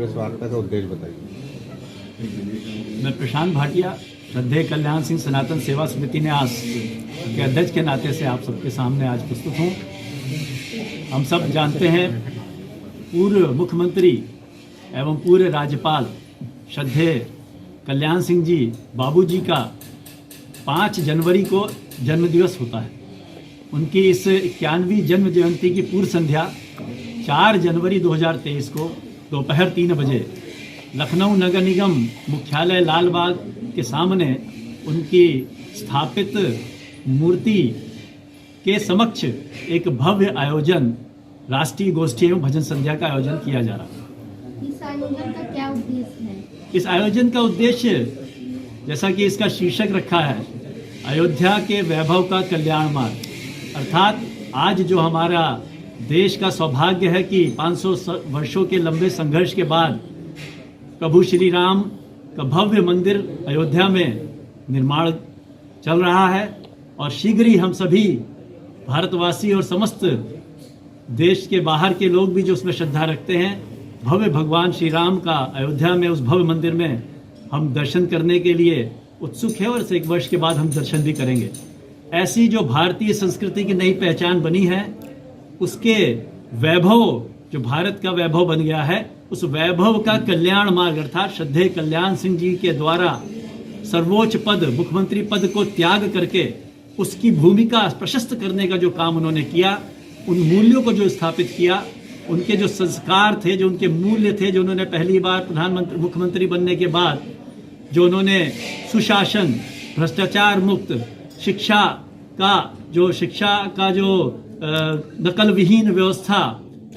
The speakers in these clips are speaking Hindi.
प्रेस वार्ता का उद्देश्य बताइए। मैं प्रशांत भाटिया, श्रद्धेय कल्याण सिंह सनातन सेवा समिति न्यास के अध्यक्ष के नाते से आप सबके सामने आज प्रस्तुत हूँ। हम सब जानते हैं पूर्व मुख्यमंत्री एवं पूर्व राज्यपाल श्रद्धेय कल्याण सिंह जी बाबूजी का 5 जनवरी को जन्मदिवस होता है। उनकी इस 91वीं जन्म जयंती की पूर्व संध्या 4 जनवरी 2023 को दोपहर 3 बजे लखनऊ नगर निगम मुख्यालय लालबाग के सामने उनकी स्थापित मूर्ति के समक्ष एक भव्य आयोजन राष्ट्रीय गोष्ठी एवं भजन संध्या का आयोजन किया जा रहा है। इस आयोजन का क्या उद्देश्य है? इस आयोजन का उद्देश्य, जैसा कि इसका शीर्षक रखा है, अयोध्या के वैभव का कल्याण मार्ग, अर्थात आज जो हमारा देश का सौभाग्य है कि 500 वर्षों के लंबे संघर्ष के बाद प्रभु श्री राम का भव्य मंदिर अयोध्या में निर्माण चल रहा है और शीघ्र ही हम सभी भारतवासी और समस्त देश के बाहर के लोग भी जो उसमें श्रद्धा रखते हैं, भव्य भगवान श्री राम का अयोध्या में उस भव्य मंदिर में हम दर्शन करने के लिए उत्सुक है और 1 वर्ष के बाद हम दर्शन भी करेंगे। ऐसी जो भारतीय संस्कृति की नई पहचान बनी है, उसके वैभव, जो भारत का वैभव बन गया है, उस वैभव का कल्याण मार्ग अर्थात श्रद्धेय कल्याण सिंह जी के द्वारा सर्वोच्च पद, मुख्यमंत्री पद को त्याग करके उसकी भूमिका प्रशस्त करने का जो काम उन्होंने किया, उन मूल्यों को जो स्थापित किया, उनके जो संस्कार थे, जो उनके मूल्य थे, जो उन्होंने पहली बार प्रधानमंत्री मुख्यमंत्री बनने के बाद जो उन्होंने सुशासन, भ्रष्टाचार मुक्त शिक्षा का जो नकल विहीन व्यवस्था,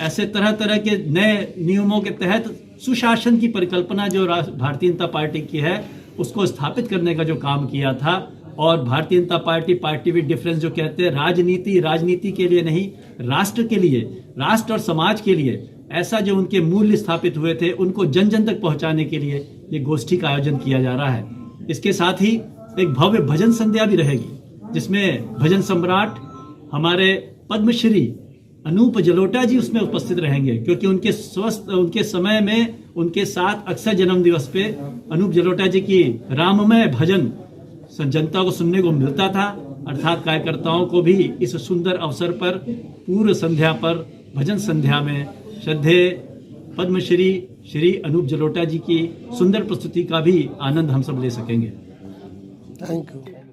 ऐसे तरह तरह के नए नियमों के तहत सुशासन की परिकल्पना जो भारतीय जनता पार्टी की है, उसको स्थापित करने का जो काम किया था। और Bharatiya Janata party with difference जो कहते हैं, राजनीति के लिए नहीं, राष्ट्र के लिए, राष्ट्र और समाज के लिए ऐसा जो उनके मूल्य स्थापित हुए थे, उनको जन जन तक पहुंचाने के लिए ये गोष्ठी का आयोजन किया जा रहा है। इसके साथ ही एक भव्य भजन संध्या भी रहेगी, जिसमें भजन सम्राट हमारे पद्मश्री अनूप जलोटा जी उसमें उपस्थित रहेंगे, क्योंकि उनके समय में उनके साथ अक्सर जन्म दिवस पे अनूप जलोटा जी की राममय भजन जनता को सुनने को मिलता था। अर्थात कार्यकर्ताओं को भी इस सुंदर अवसर पर पूर्व संध्या पर भजन संध्या में श्रद्धेय पद्मश्री श्री अनूप जलोटा जी की सुंदर प्रस्तुति का भी आनंद हम सब ले सकेंगे। Thank you.